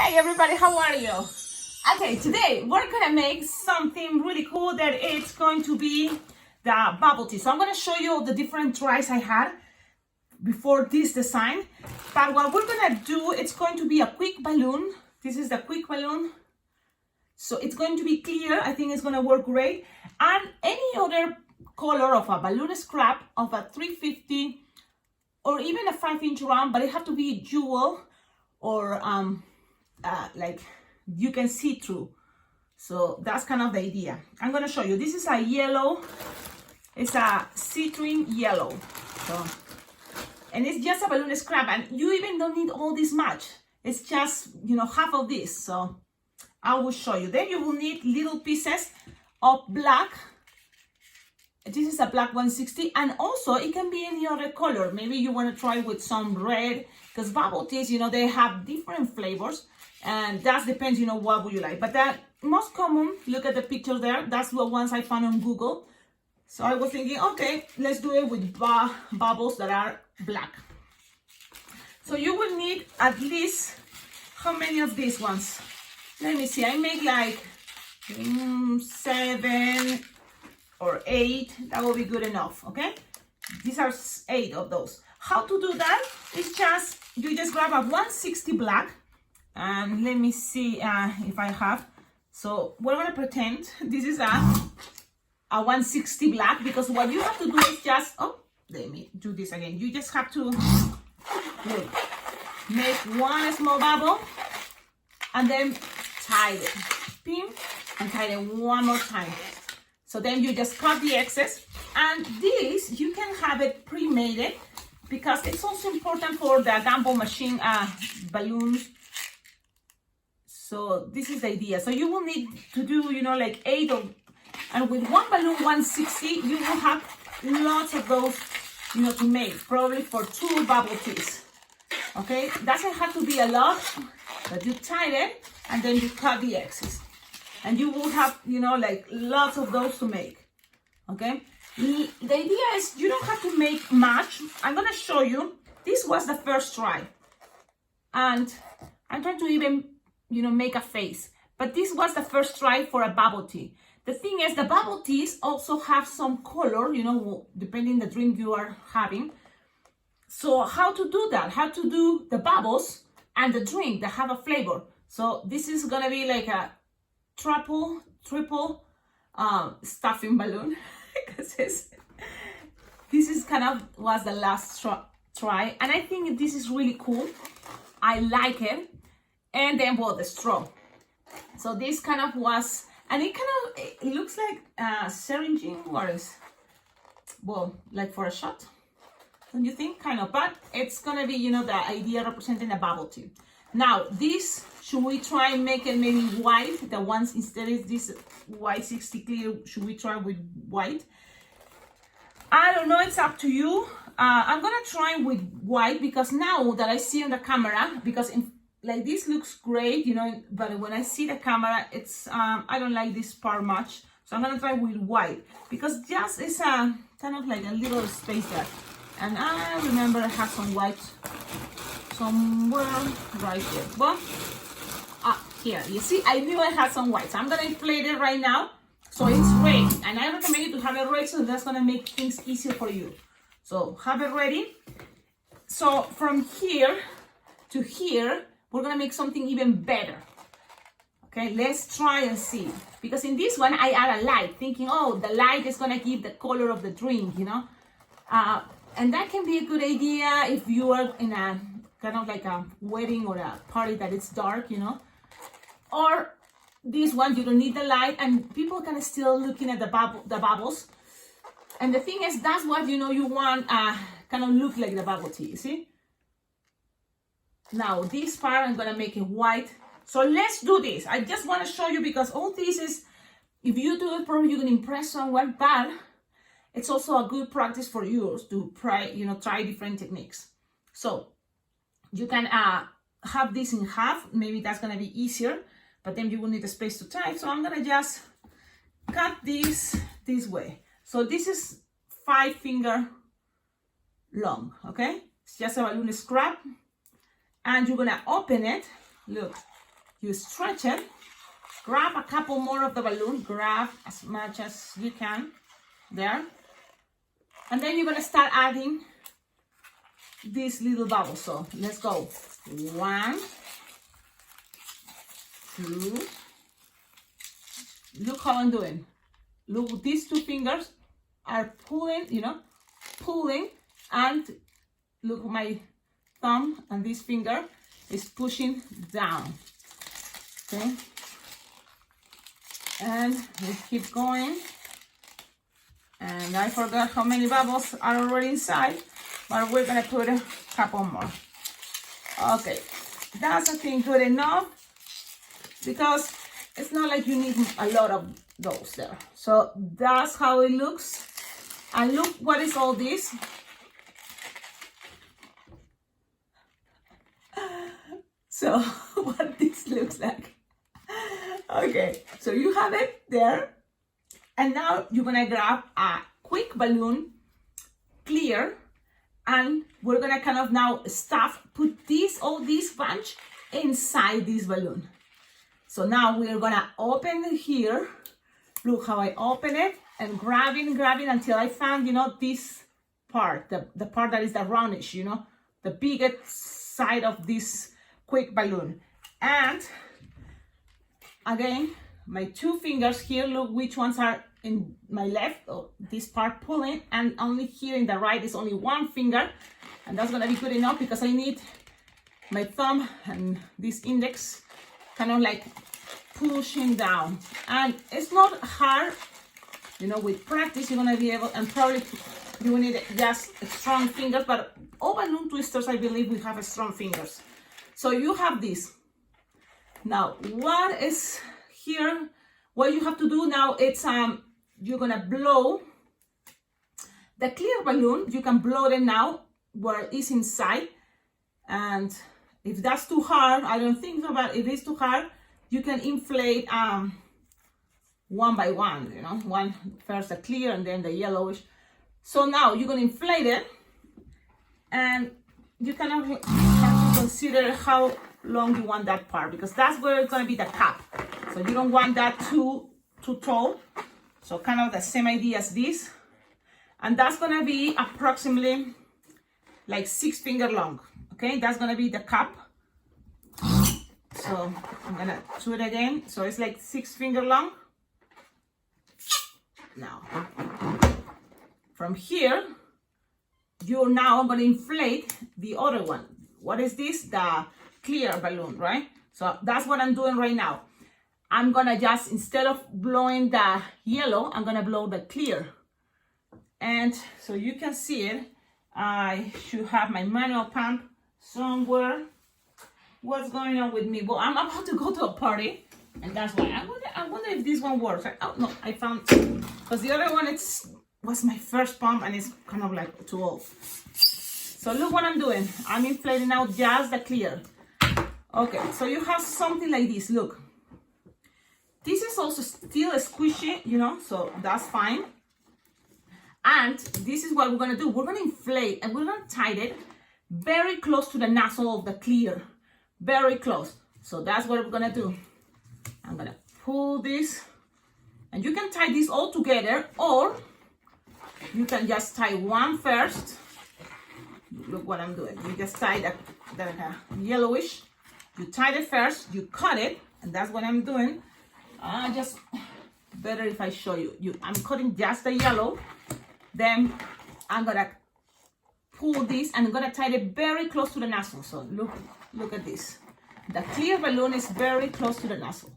Hey everybody, how are you? Okay, today we're gonna make something really cool that it's going to be the bubble tea. So I'm gonna show you the different tries I had before this design. But what we're gonna do, it's going to be a quick balloon. This is the quick balloon. So it's going to be clear. I think it's gonna work great. And any other color of a balloon scrap of a 350 or even a 5-inch round, but it have to be jewel or like you can see through. So that's kind of the idea. I'm gonna show you. This is a yellow. It's a citrine yellow. So, and it's just a balloon scrap, and you even don't need all this much. It's just, you know, half of this. So I will show you. Then you will need little pieces of black. This is a black 160, and also it can be any other color. Maybe you want to try with some red, because bubble teas, you know, they have different flavors, and that depends, you know, what would you like. But that most common, look at the picture there, that's the ones I found on Google. So I was thinking, okay, let's do it with bubbles that are black. So you will need at least, how many of these ones? Let me see, I make like 7 or 8, that will be good enough, okay? These are 8 of those. How to do that? It's just, you just grab a 160 black, and let me see if I have. So we're gonna pretend this is a 160 black, because what you have to do is just, oh, let me do this again. You just have to look, make one small bubble, and then tie it, pin, and tie it one more time. So then you just cut the excess, and this, you can have it pre-made, because it's also important for the gumball machine balloons. So this is the idea. So you will need to do, you know, like 8 of, and with one balloon 160, you will have lots of those, you know, to make, probably for 2 bubble teas. Okay, doesn't have to be a lot, but you tie it, and then you cut the excess. And you will have, you know, like lots of those to make, okay? The idea is you don't have to make much. I'm gonna show you. This was the first try. And I'm trying to even, you know, make a face. But this was the first try for a bubble tea. The thing is, the bubble teas also have some color, you know, depending the drink you are having. So how to do that? How to do the bubbles and the drink that have a flavor. So this is gonna be like a triple stuffing balloon, because this is kind of was the last try, and I think this is really cool. I like it. And then, well, the straw. So this kind of was, and it looks like syringing, what is, well, like for a shot, don't you think? Kind of, but it's gonna be, you know, the idea representing a bubble tea. Now this, should we try and make it maybe white? The ones, instead of this white 60 clear, should we try with white? I don't know, it's up to you. I'm gonna try with white, because now that I see on the camera, because like this looks great, you know, but when I see the camera, it's I don't like this part much. So I'm gonna try with white, because just it's a kind of like a little space there. And I remember I have some white somewhere right there. Well, here, you see, I knew I had some white. So I'm gonna inflate it right now. So it's red, and I recommend you to have it red, so that's gonna make things easier for you. So have it ready. So from here to here, we're gonna make something even better. Okay, let's try and see. Because in this one, I add a light, thinking, oh, the light is gonna give the color of the drink, you know? And that can be a good idea if you are in a kind of like a wedding or a party that it's dark, you know? Or this one, you don't need the light, and people can still looking at the bubbles. And the thing is, that's what, you know, you want kind of look like the bubble tea, you see? Now this part, I'm gonna make it white. So let's do this. I just want to show you, because all this is, if you do it probably you can impress someone, but it's also a good practice for you to try, you know, try different techniques. So you can have this in half. Maybe that's gonna be easier, but then you will need a space to tie. So I'm gonna just cut this way. So this is 5 finger long, okay? It's just a balloon scrap, and you're gonna open it. Look, you stretch it, grab a couple more of the balloon, grab as much as you can there, and then you're gonna start adding these little bubbles. So let's go. 1, 2. Look how I'm doing. Look, these 2 fingers are pulling, you know, pulling, and look, my thumb and this finger is pushing down. Okay, and we keep going. And I forgot how many bubbles are already inside, but we're gonna put a couple more. Okay, that's I think good enough, because it's not like you need a lot of those there. So that's how it looks. And look, what is all this? So what this looks like. Okay, so you have it there. And now you're gonna grab a quick balloon, clear, and we're gonna kind of now put all this bunch inside this balloon. So now we're gonna open it here. Look how I open it and grabbing until I found, you know, this part, the part that is the roundish, you know, the biggest side of this quick balloon. And again, my 2 fingers here, look which ones are in my left, or this part pulling, and only here in the right is only 1 finger, and that's gonna be good enough because I need my thumb and this index kind of like pushing down. And it's not hard, you know, with practice you're gonna be able, and probably you will need just strong fingers, but all balloon twisters, I believe, we have strong fingers. So you have this. Now what is here, what you have to do now, it's you're gonna blow the clear balloon. You can blow it now where it's inside, and if that's too hard, I don't think so, but if it's too hard, you can inflate one by one, you know, one first the clear and then the yellowish. So now you're gonna inflate it, and you kind of have to consider how long you want that part, because that's where it's gonna be the cap. So you don't want that too tall. So kind of the same idea as this, and that's gonna be approximately like 6 finger long. Okay, that's gonna be the cap. So I'm gonna do it again. So it's like 6 finger long. Now from here, you're now gonna inflate the other one. What is this? The clear balloon, right? So that's what I'm doing right now. I'm gonna just, instead of blowing the yellow, I'm gonna blow the clear. And so you can see it. I should have my manual pump somewhere. What's going on with me? Well, I'm about to go to a party, and that's why I wonder if this one works. Oh no, I found, because the other one was my first pump and it's kind of like too old. So look what I'm doing. I'm inflating out just the clear. Okay, so you have something like this. Look, this is also still squishy, you know, so that's fine. And this is what we're gonna do. We're gonna inflate and we're gonna tie it very close to the nozzle of the clear, very close. So that's what we're gonna do. I'm gonna pull this, and you can tie this all together, or you can just tie one first. Look what I'm doing. You just tie the yellowish. You tie it first, you cut it, and that's what I'm doing. Just better if I show you. I'm cutting just the yellow. Then I'm gonna pull this and I'm gonna tie it very close to the nozzle. So look at this. The clear balloon is very close to the nozzle.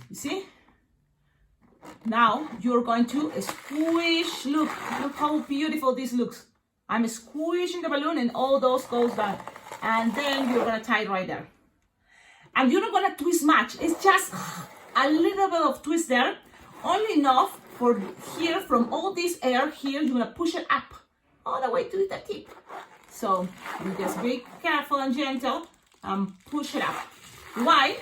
You see? Now you're going to squish. Look how beautiful this looks. I'm squishing the balloon and all those goes down. And then you're gonna tie it right there. And you're not gonna twist much. It's just a little bit of twist there. Only enough for here, from all this air here, you're gonna push it up all the way to the tip. So you just be careful and gentle and push it up. Why?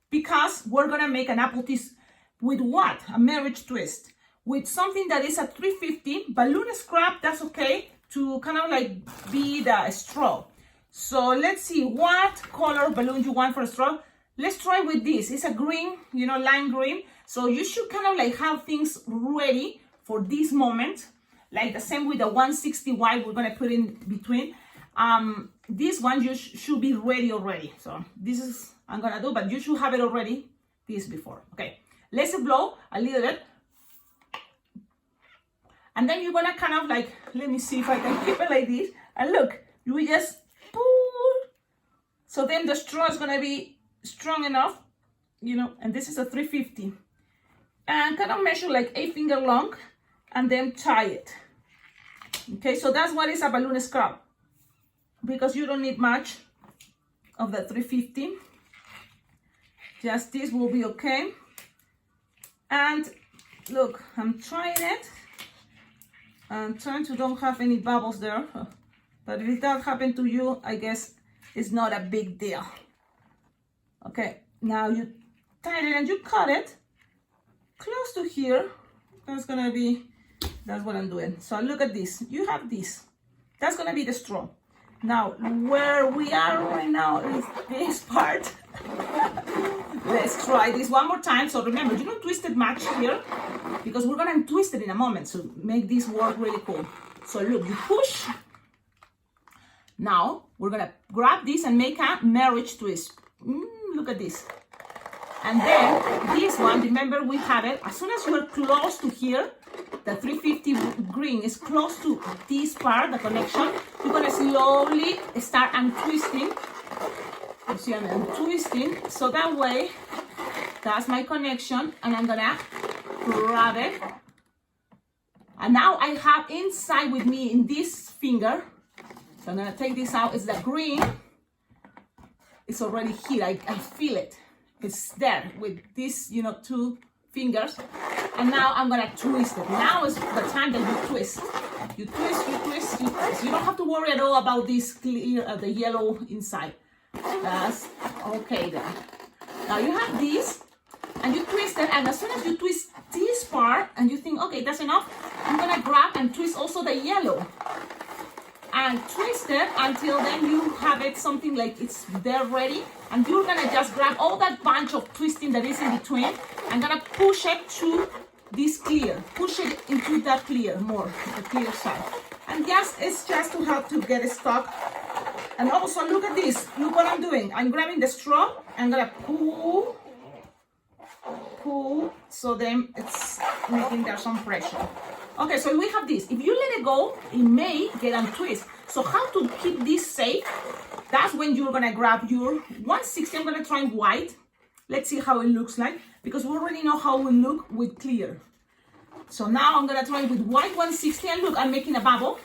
Because we're gonna make an apple twist with what? A marriage twist. With something that is a 350 balloon scrap, that's okay, to kind of like be the straw. So let's see what color balloon you want for a straw. let's try with this. It's a green, you know, lime green. So you should kind of like have things ready for this moment. Like the same with the 160 white we're gonna put in between. This one you should be ready already. So this is I'm gonna do, but you should have it already this before. Okay, let's blow a little bit. And then you're gonna kind of like, let me see if I can keep it like this. And look, you just pull. So then the straw is gonna be strong enough, you know, and this is a 350. And kind of measure like 8 finger long and then tie it. Okay, so that's what is a balloon scrap. Because you don't need much of the 350. Just this will be okay. And look, I'm trying it. I'm trying to don't have any bubbles there. But if that happened to you, I guess it's not a big deal. Okay, now you tie it and you cut it close to here. That's what I'm doing. So look at this. You have this. That's gonna be the straw. Now, where we are right now is this part. Let's try this one more time. So remember, you don't twist it much here because we're gonna twist it in a moment to make this work really cool. So look, you push. Now, we're gonna grab this and make a marriage twist. Look at this. And then this one, remember we have it, as soon as you're close to here, the 350 green is close to this part, the connection, you're gonna slowly start untwisting. You see, I'm untwisting, so that way, that's my connection, and I'm gonna grab it. And now I have inside with me in this finger, so I'm gonna take this out, it's the green, it's already here, I feel it. It's there with these, you know, 2 fingers. And now I'm gonna twist it. Now is the time that you twist. You twist, you twist, you twist. You don't have to worry at all about this clear, the yellow inside. That's okay then. Now you have this, and you twist it, and as soon as you twist this part, and you think, okay, that's enough, I'm gonna grab and twist also the yellow. And twist it until then you have it something like it's there ready, and you're gonna just grab all that bunch of twisting that is in between and gonna push it to this clear, push it into that clear more, the clear side, and yes, it's just to help to get it stuck. And also look at this, look what I'm doing. I'm grabbing the straw, I'm gonna pull, so then it's making there some pressure. Okay, so we have this. If you let it go, it may get untwist. So how to keep this safe? That's when you're gonna grab your 160. I'm gonna try white. Let's see how it looks like, because we already know how it will look with clear. So now I'm gonna try with white 160, and look, I'm making a bubble.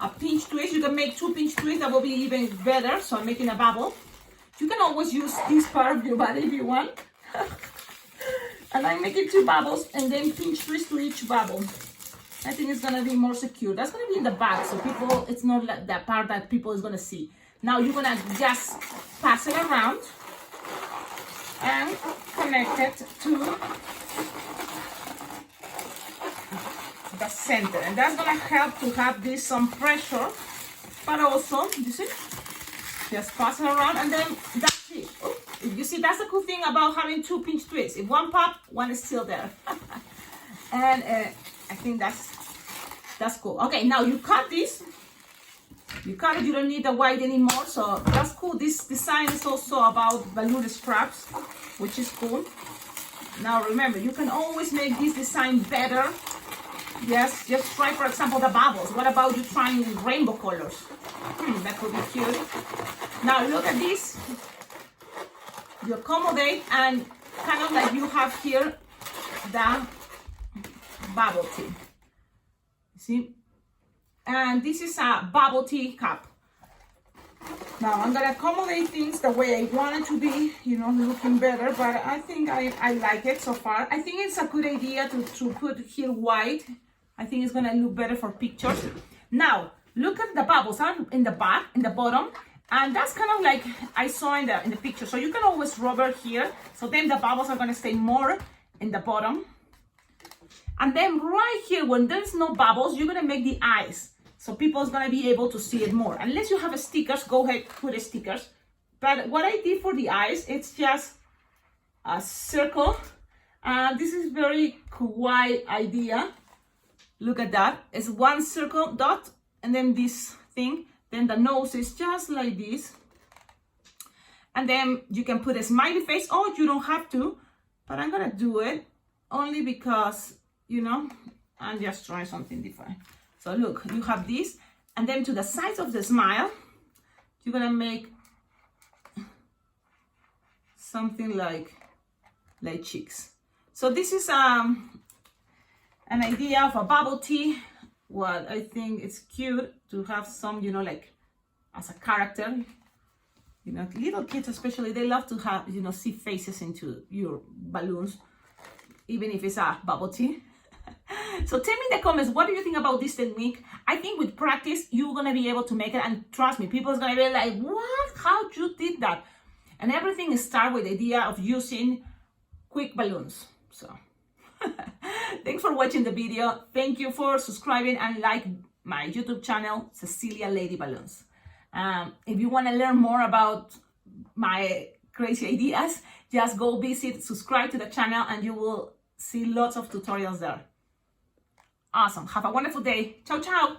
A pinch twist. You can make 2 pinch twists, that will be even better. So I'm making a bubble. You can always use this part of your body if you want. And I'm making 2 bubbles and then pinch twist to each bubble. I think it's gonna be more secure. That's gonna be in the back, so people, it's not like that part that people is gonna see. Now you're gonna just pass it around and connect it to the center, and that's gonna help to have this some pressure, but also, you see, just pass it around, and then that's it. Oh, you see, that's the cool thing about having 2 pinch twists. If one pop, one is still there. And I think that's cool. Okay, now you cut this. You cut it, you don't need the white anymore, so that's cool. This design is also about balloon scraps, which is cool. Now remember, you can always make this design better. Yes, just try, for example, the bubbles. What about you trying rainbow colors? That could be cute. Now look at this. You accommodate, and kind of like you have here the bubble tea. See? And this is a bubble tea cup. Now I'm gonna accommodate things the way I want it to be, you know, looking better, but I think I like it so far. I think it's a good idea to put here white. I think it's gonna look better for pictures. Now, look at the bubbles in the back, in the bottom, and that's kind of like I saw in the picture. So you can always rubber here, so then the bubbles are gonna stay more in the bottom. And then right here, when there's no bubbles, you're gonna make the eyes. So people's gonna be able to see it more. Unless you have stickers, go ahead, put stickers. But what I did for the eyes, it's just a circle. This is very kawaii idea. Look at that. It's one circle dot and then this thing. Then the nose is just like this. And then you can put a smiley face, or you don't have to, but I'm gonna do it only because, you know, I'm just trying something different. So look, you have this, and then to the sides of the smile, you're gonna make something like cheeks. So this is an idea of a bubble tea. What I think it's cute to have some, you know, like as a character. You know, little kids especially, they love to have, you know, see faces into your balloons, even if it's a bubble tea. So tell me in the comments, what do you think about this technique? I think with practice, you're going to be able to make it. And trust me, people's going to be like, what? How you did that? And everything starts with the idea of using quick balloons. So thanks for watching the video. Thank you for subscribing and like my YouTube channel, Cecilia Lady Balloons. If you want to learn more about my crazy ideas, just go visit, subscribe to the channel, and you will see lots of tutorials there. Awesome. Have a wonderful day. Ciao, ciao.